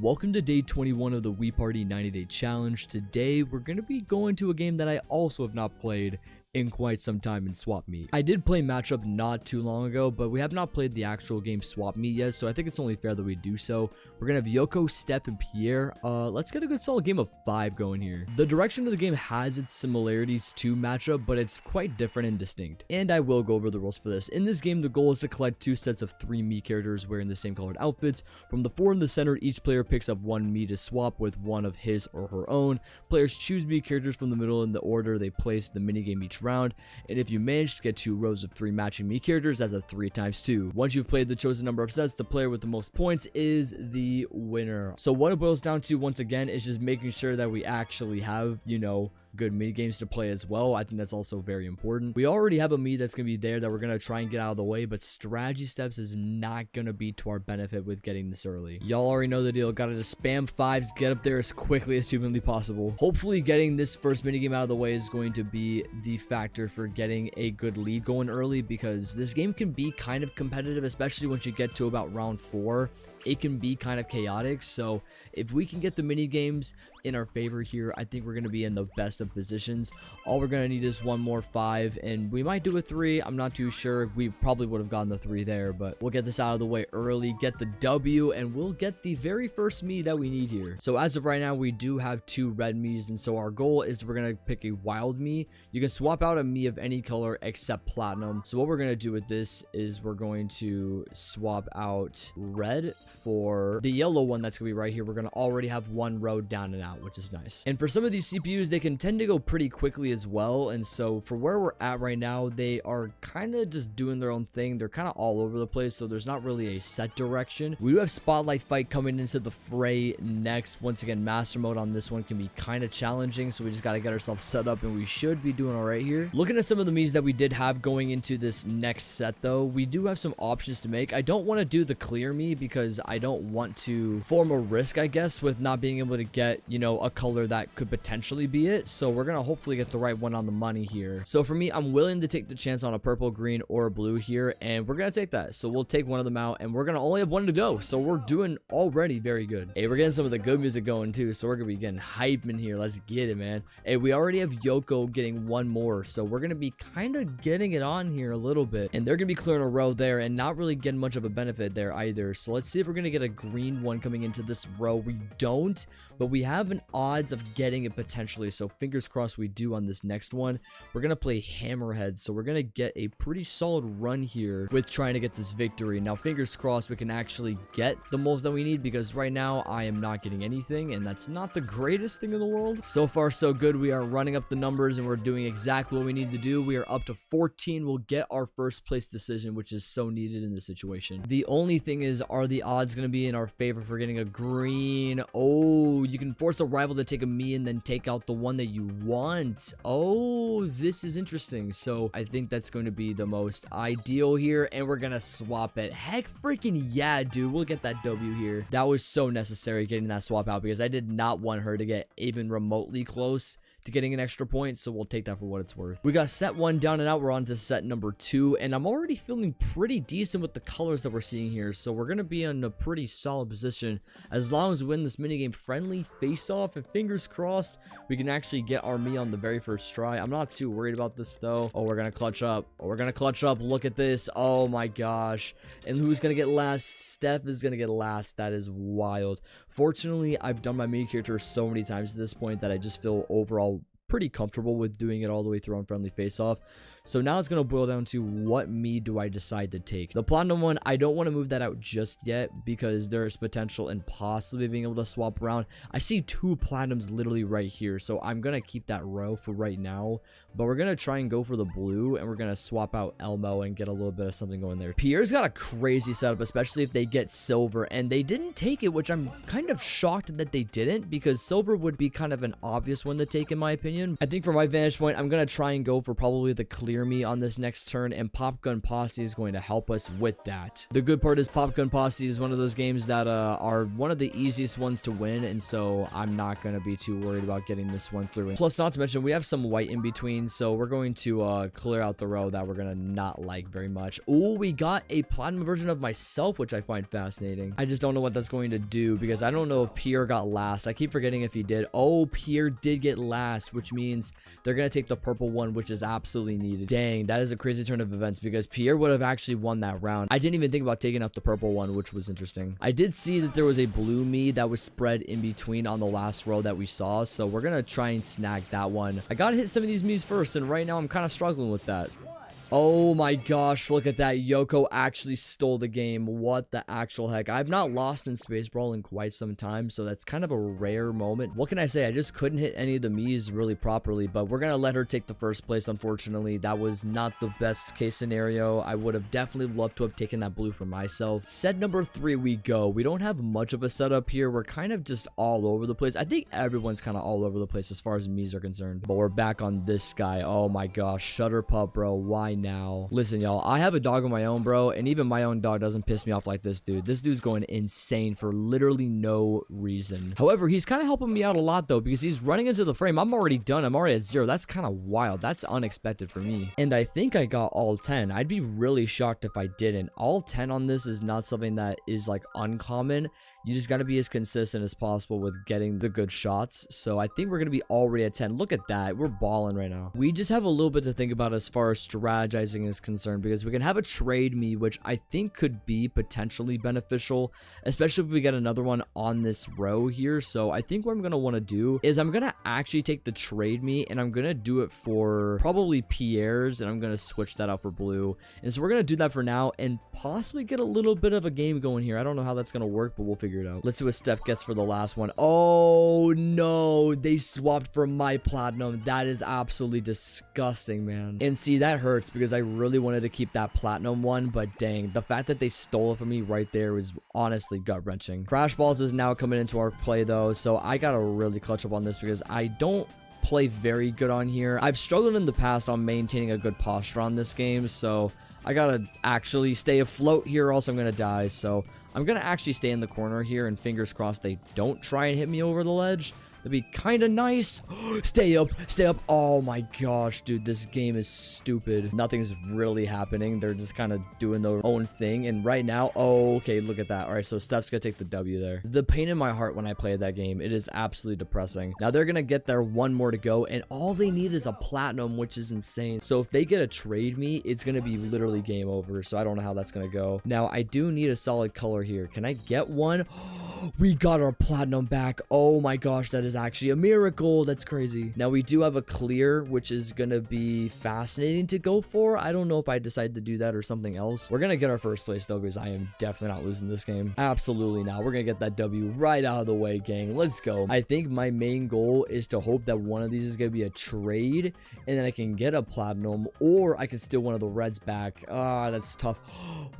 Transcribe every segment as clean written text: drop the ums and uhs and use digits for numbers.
welcome to day 21 of the We Party 90-day challenge. Today we're going to be going to a game that I also have not played in quite some time in Swap Meet. I did play Matchup not too long ago, but we have not played the actual game Swap Meet yet, so I think it's only fair that we do so. We're gonna have Yoko, Steph, and Pierre. Let's get a good solid game of 5 going here. The direction of the game has its similarities to Matchup, but it's quite different and distinct. And I will go over the rules for this. In this game, the goal is to collect 2 sets of 3 Mii characters wearing the same colored outfits. From the 4 in the center, each player picks up 1 Mii to swap with one of his or her own. Players choose Mii characters from the middle in the order they place the minigame each round, and if you manage to get 2 rows of 3 matching Mii characters, that's a 3 times 2. Once you've played the chosen number of sets, the player with the most points is the winner. So what it boils down to, once again, is just making sure that we actually have, you know, good Mii games to play as well. I think that's also very important. We already have a Mii that's going to be there that we're going to try and get out of the way, but strategy steps is not going to be to our benefit with getting this early. Y'all already know the deal. Gotta just spam 5s, get up there as quickly as humanly possible. Hopefully getting this first minigame out of the way is going to be the factor for getting a good lead going early, because this game can be kind of competitive, especially once you get to about round 4. It can be kind of chaotic, so if we can get the mini games in our favor here, I think we're going to be in the best of positions. All we're going to need is one more 5, and we might do a 3. I'm not too sure. We probably would have gotten the 3 there, but we'll get this out of the way early, get the W, and we'll get the very first Mii that we need here. So as of right now, we do have 2 red Miis, and so our goal is we're going to pick a wild Mii. You can swap out a Mii of any color except platinum. So what we're going to do with this is we're going to swap out red for the yellow one that's gonna be right here. We're gonna already have 1 row down and out, which is nice. And for some of these CPUs, they can tend to go pretty quickly as well, and so for where we're at right now, they are kind of just doing their own thing. They're kind of all over the place, so there's not really a set direction. We do have Spotlight Fight coming into the fray next. Once again, master mode on this one can be kind of challenging, so we just got to get ourselves set up, and we should be doing all right here. Looking at some of the Miis that we did have going into this next set, though, we do have some options to make. I don't want to do the clear Mii because I don't want to form a risk, I guess, with not being able to get, you know, a color that could potentially be it. So we're gonna hopefully get the right one on the money here. So for me, I'm willing to take the chance on a purple, green, or a blue here, and we're gonna take that. So we'll take one of them out, and we're gonna only have 1 to go, so we're doing already very good. Hey, we're getting some of the good music going too, so we're gonna be getting hype in here. Let's get it, man. Hey, we already have Yoko getting 1 more, so we're gonna be kind of getting it on here a little bit, and they're gonna be clearing a row there and not really getting much of a benefit there either. So let's see if we're gonna get a green one coming into this row. We don't, but we have an odds of getting it potentially, so fingers crossed we do on this next one. We're gonna play Hammerhead, so we're gonna get a pretty solid run here with trying to get this victory. Now fingers crossed we can actually get the most that we need, because right now I am not getting anything, and that's not the greatest thing in the world. So far so good. We are running up the numbers and we're doing exactly what we need to do. We are up to 14. We'll get our first place decision, which is so needed in this situation. The only thing is, are the odds going to be in our favor for getting a green? Oh, you can force a rival to take a Mii and then take out the one that you want. Oh, this is interesting. So I think that's going to be the most ideal here, and we're gonna swap it. Heck freaking yeah, dude. We'll get that W here. That was so necessary, getting that swap out, because I did not want her to get even remotely close to getting an extra point, so we'll take that for what it's worth. We got set 1 down and out. We're on to set number 2, and I'm already feeling pretty decent with the colors that we're seeing here, so we're gonna be in a pretty solid position as long as we win this minigame friendly face-off, and fingers crossed we can actually get our Mii on the very first try. I'm not too worried about this though. Oh, we're gonna clutch up. Oh, we're gonna clutch up. Look at this. Oh my gosh. And who's gonna get last? Steph is gonna get last. That is wild. Fortunately, I've done my Mii character so many times at this point that I just feel overall pretty comfortable with doing it all the way through on friendly face-off. So now it's going to boil down to, what Mii do I decide to take? The platinum one, I don't want to move that out just yet, because there's potential in possibly being able to swap around. I see 2 platinums literally right here, so I'm going to keep that row for right now, but we're going to try and go for the blue, and we're going to swap out Elmo and get a little bit of something going there. Pierre's got a crazy setup, especially if they get silver, and they didn't take it, which I'm kind of shocked that they didn't, because silver would be kind of an obvious one to take in my opinion. I think from my vantage point, I'm going to try and go for probably the clear clear me on this next turn, and Pop Gun Posse is going to help us with that. The good part is Pop Gun Posse is one of those games that are one of the easiest ones to win, and so I'm not going to be too worried about getting this one through. Plus, not to mention, we have some white in between, so we're going to clear out the row that we're going to not like very much. Oh, we got a platinum version of myself, which I find fascinating. I just don't know what that's going to do, because I don't know if Pierre got last. I keep forgetting if he did. Oh, Pierre did get last, which means they're going to take the purple one, which is absolutely needed. Dang, that is a crazy turn of events, because Pierre would have actually won that round. I didn't even think about taking out the purple one, which was interesting. I did see that there was a blue me that was spread in between on the last row that we saw, so we're going to try and snag that one. I got to hit some of these me's first, and right now I'm kind of struggling with that. Oh my gosh, look at that. Yoko actually stole the game. What the actual heck? I've not lost in Space Brawl in quite some time, so that's kind of a rare moment. What can I say? I just couldn't hit any of the Mii's really properly, but we're going to let her take the first place, unfortunately. That was not the best case scenario. I would have definitely loved to have taken that blue for myself. Set number 3 we go. We don't have much of a setup here. We're kind of just all over the place. I think everyone's kind of all over the place as far as Mii's are concerned, but we're back on this guy. Oh my gosh, Shutter Pup, bro. Why now? Listen, y'all, I have a dog of my own, bro, and even my own dog doesn't piss me off like this dude. This dude's going insane for literally no reason. However, he's kind of helping me out a lot, though, because he's running into the frame. I'm already done. I'm already at 0. That's kind of wild. That's unexpected for me. And I think I got all 10. I'd be really shocked if I didn't. All 10 on this is not something that is, like, uncommon. You just got to be as consistent as possible with getting the good shots. So I think we're going to be already at 10. Look at that. We're balling right now. We just have a little bit to think about as far as strategizing is concerned, because we can have a trade me, which I think could be potentially beneficial, especially if we get another one on this row here. So I think what I'm going to want to do is I'm going to actually take the trade me, and I'm going to do it for probably Pierre's, and I'm going to switch that out for blue. And so we're going to do that for now and possibly get a little bit of a game going here. I don't know how that's going to work, but we'll figure it out. Let's see what Steph gets for the last one. Oh no, they swapped for my platinum. That is absolutely disgusting, man. And see, that hurts because I really wanted to keep that platinum one, but dang, the fact that they stole it from me right there was honestly gut-wrenching. Crash Balls is now coming into our play though, so I gotta really clutch up on this because I don't play very good on here. I've struggled in the past on maintaining a good posture on this game, so I gotta actually stay afloat here or else I'm gonna die. So I'm gonna actually stay in the corner here, and fingers crossed they don't try and hit me over the ledge. That'd be kind of nice. Stay up, stay up. Oh my gosh, dude, this game is stupid. Nothing's really happening. They're just kind of doing their own thing. And right now, oh, okay, look at that. All right, so Steph's gonna take the W there. The pain in my heart when I played that game, it is absolutely depressing. Now they're gonna get their one more to go, and all they need is a platinum, which is insane. So if they get a trade me, it's gonna be literally game over. So I don't know how that's gonna go. Now I do need a solid color here. Can I get one? We got our platinum back. Oh my gosh, that is actually a miracle. That's crazy. Now we do have a clear, which is gonna be fascinating to go for. I don't know if I decide to do that or something else. We're gonna get our first place though, because I am definitely not losing this game. Absolutely not. We're gonna get that W right out of the way, gang. Let's go. I think my main goal is to hope that one of these is gonna be a trade, and then I can get a platinum, or I can steal one of the reds back. Ah, that's tough.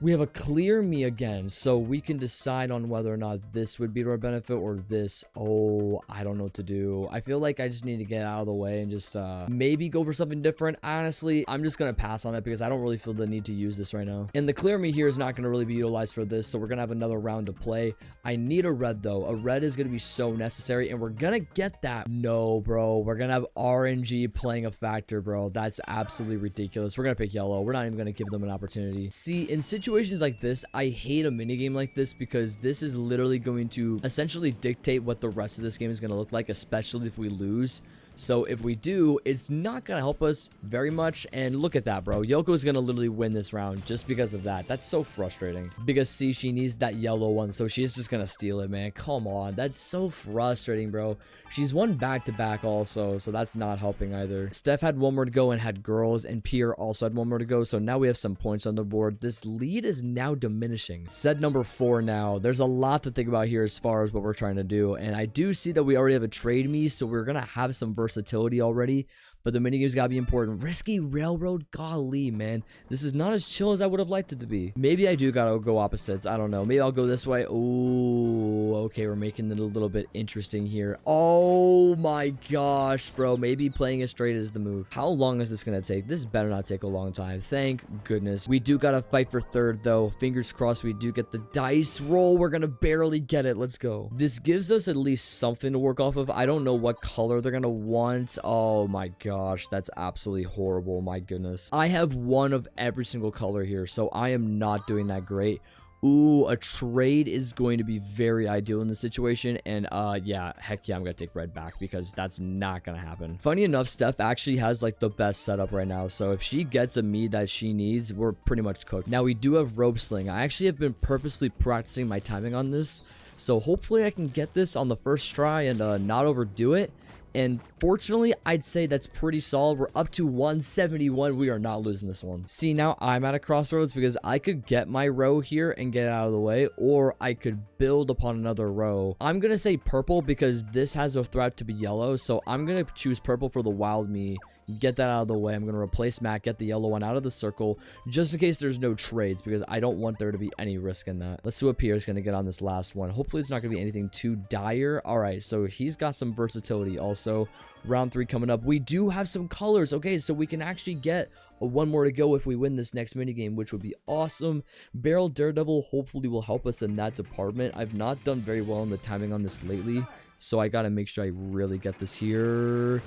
We have a clear me again, so we can decide on whether or not this would be to our benefit or this. Oh, I don't know what to do. I feel like I just need to get out of the way and just maybe go for something different. Honestly, I'm just gonna pass on it because I don't really feel the need to use this right now. And the clear me here is not gonna really be utilized for this, so we're gonna have another round to play. I need a red though. A red is gonna be so necessary, and we're gonna get that. No, bro, we're gonna have RNG playing a factor, bro. That's absolutely ridiculous. We're gonna pick yellow. We're not even gonna give them an opportunity. See, in situations like this, I hate a minigame like this because this is literally going to essentially dictate what the rest of this game is going to look like, especially if we lose. So if we do, it's not going to help us very much. And look at that, bro. Yoko's going to literally win this round just because of that. That's so frustrating. Because, see, she needs that yellow one, so she's just going to steal it, man. Come on. That's so frustrating, bro. She's won back-to-back also, so that's not helping either. Steph had one more to go and had girls, and Pierre also had one more to go, so now we have some points on the board. This lead is now diminishing. Set number 4 now. There's a lot to think about here as far as what we're trying to do, and I do see that we already have a trade me, so we're going to have some versatility already. but the minigames gotta be important. Risky railroad, golly, man. This is not as chill as I would have liked it to be. Maybe I do gotta go opposites. I don't know. Maybe I'll go this way. Oh, okay, we're making it a little bit interesting here. Oh my gosh, bro. Maybe playing it straight is the move. How long is this gonna take? This better not take a long time. Thank goodness. We do gotta fight for third, though. Fingers crossed we do get the dice roll. We're gonna barely get it. Let's go. This gives us at least something to work off of. I don't know what color they're gonna want. Oh my gosh, that's absolutely horrible. My goodness. I have one of every single color here, so I am not doing that great. Ooh, a trade is going to be very ideal in this situation. And yeah, heck yeah, I'm gonna take red back because that's not gonna happen. Funny enough, Steph actually has like the best setup right now, so if she gets a mead that she needs, we're pretty much cooked. Now we do have rope sling. I actually have been purposely practicing my timing on this, so hopefully I can get this on the first try and not overdo it. And fortunately, I'd say that's pretty solid. We're up to 171. We are not losing this one. See, now I'm at a crossroads because I could get my row here and get it out of the way, or I could build upon another row. I'm going to say purple because this has a threat to be yellow. So I'm going to choose purple for the wild me. Get that out of the way. I'm going to replace Matt, get the yellow one out of the circle, just in case there's no trades, because I don't want there to be any risk in that. Let's see what Pierre's going to get on this last one. Hopefully it's not going to be anything too dire. All right, so he's got some versatility also. Round 3 coming up. We do have some colors. Okay, so we can actually get one more to go if we win this next minigame, which would be awesome. Barrel Daredevil hopefully will help us in that department. I've not done very well in the timing on this lately, so I got to make sure I really get this here.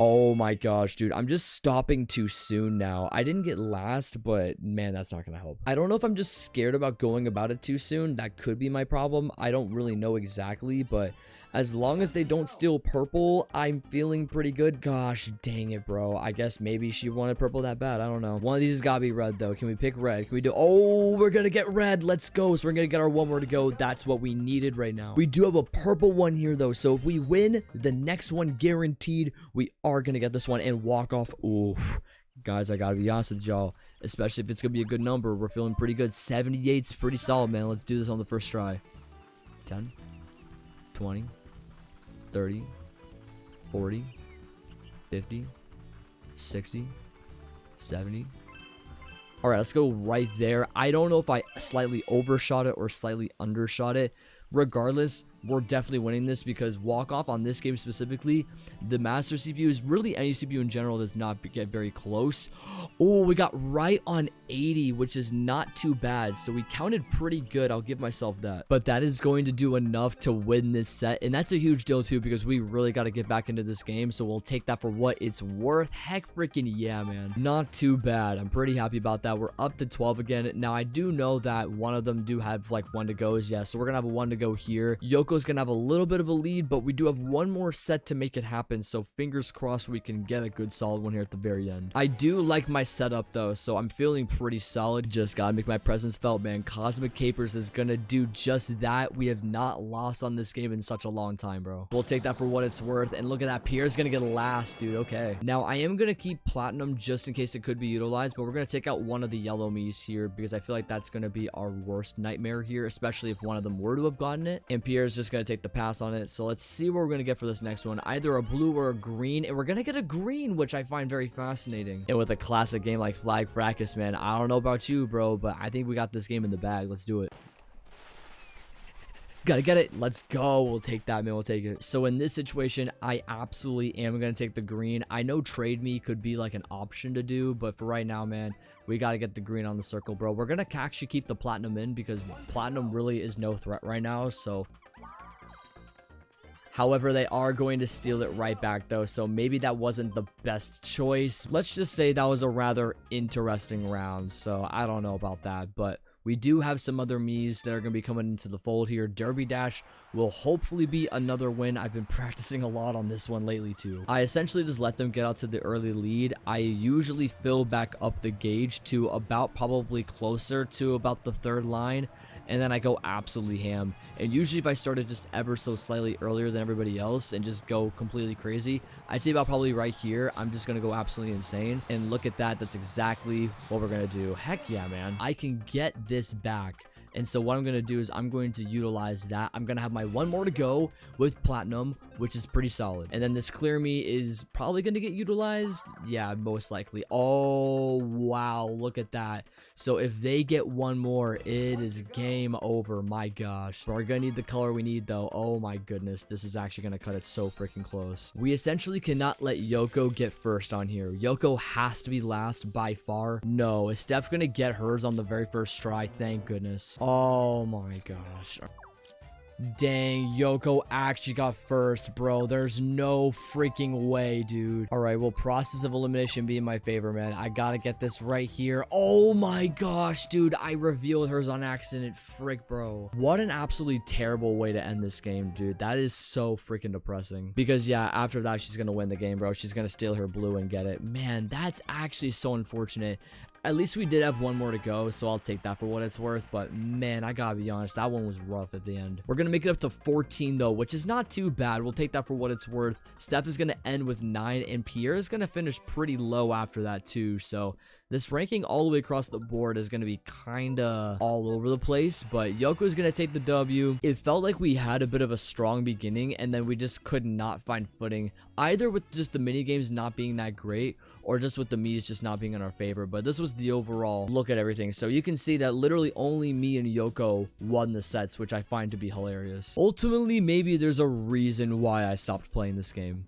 Oh my gosh, dude, I'm just stopping too soon now. I didn't get last, but man, that's not gonna help. I don't know if I'm just scared about going about it too soon. That could be my problem. I don't really know exactly, but as long as they don't steal purple, I'm feeling pretty good. Gosh, dang it, bro. I guess maybe she wanted purple that bad. I don't know. One of these has got to be red, though. Can we pick red? Can we do... Oh, we're going to get red. Let's go. So we're going to get our one more to go. That's what we needed right now. We do have a purple one here, though. So if we win, the next one guaranteed, we are going to get this one and walk off. Oof. Guys, I got to be honest with y'all. Especially if it's going to be a good number. We're feeling pretty good. 78's pretty solid, man. Let's do this on the first try. 10, 20... 30, 40, 50, 60, 70. All right, let's go right there. I don't know if I slightly overshot it or slightly undershot it. Regardless, we're definitely winning this because walk off on this game specifically, the master CPU is really any CPU in general does not get very close. Oh, we got right on 80, which is not too bad. So we counted pretty good. I'll give myself that. But that is going to do enough to win this set. And that's a huge deal too because we really got to get back into this game. So we'll take that for what it's worth. Heck freaking yeah, man. Not too bad. I'm pretty happy about that. We're up to 12 again. Now I do know that one of them do have like one to go. Yeah, so we're going to have a one to go here. Yoko's gonna have a little bit of a lead, but we do have one more set to make it happen, so fingers crossed we can get a good solid one here at the very end. I do like my setup though, so I'm feeling pretty solid. Just gotta make my presence felt, man. Cosmic Capers is gonna do just that. We have not lost on this game in such a long time, bro. We'll take that for what it's worth, and look at that, Pierre's gonna get last, dude. Okay, now I am gonna keep platinum just in case it could be utilized, but we're gonna take out one of the yellow Miis here because I feel like that's gonna be our worst nightmare here, especially if one of them were to have gotten it, and Pierre's just gonna take the pass on it. So let's see what we're gonna get for this next one. Either a blue or a green, and we're gonna get a green, which I find very fascinating. And with a classic game like Flag Fracas, man, I don't know about you, bro, but I think we got this game in the bag. Let's do it. Gotta get it. Let's go. We'll take that, man. We'll take it. So in this situation, I absolutely am gonna take the green. I know trade me could be like an option to do, but for right now, man, we gotta get the green on the circle, bro. We're gonna actually keep the platinum in because platinum really is no threat right now. So however, they are going to steal it right back, though, so maybe that wasn't the best choice. Let's just say that was a rather interesting round, so I don't know about that, but we do have some other Miis that are going to be coming into the fold here. Derby Dash will hopefully be another win. I've been practicing a lot on this one lately, too. I essentially just let them get out to the early lead. I usually fill back up the gauge to about probably closer to about the third line, and then I go absolutely ham. And usually if I started just ever so slightly earlier than everybody else and just go completely crazy, I'd say about probably right here, I'm just gonna go absolutely insane. And look at that, that's exactly what we're gonna do. Heck yeah, man. I can get this back And so what I'm going to do is I'm going to utilize that. I'm going to have my one more to go with platinum, which is pretty solid. And then this clear me is probably going to get utilized. Yeah, most likely. Oh, wow. Look at that. So if they get one more, it is game over. My gosh. We're going to need the color we need, though. Oh, my goodness. This is actually going to cut it so freaking close. We essentially cannot let Yoko get first on here. Yoko has to be last by far. No, is Steph going to get hers on the very first try? Thank goodness. Oh, my gosh. Dang, Yoko actually got first, bro. There's no freaking way, dude. All right, well, process of elimination be in my favor, man. I gotta get this right here. Oh my gosh, dude. I revealed hers on accident. Frick, bro. What an absolutely terrible way to end this game, dude. That is so freaking depressing. Because, yeah, after that, she's gonna win the game, bro. She's gonna steal her blue and get it. Man, that's actually so unfortunate. At least we did have one more to go, so I'll take that for what it's worth. But, man, I gotta be honest, that one was rough at the end. We're gonna make it up to 14, though, which is not too bad. We'll take that for what it's worth. Steph is gonna end with 9, and Pierre is gonna finish pretty low after that, too. So, this ranking all the way across the board is going to be kind of all over the place, but Yoko is going to take the W. It felt like we had a bit of a strong beginning, and then we just could not find footing, either with just the mini games not being that great, or just with the Mii's just not being in our favor. But this was the overall look at everything. So you can see that literally only me and Yoko won the sets, which I find to be hilarious. Ultimately, maybe there's a reason why I stopped playing this game.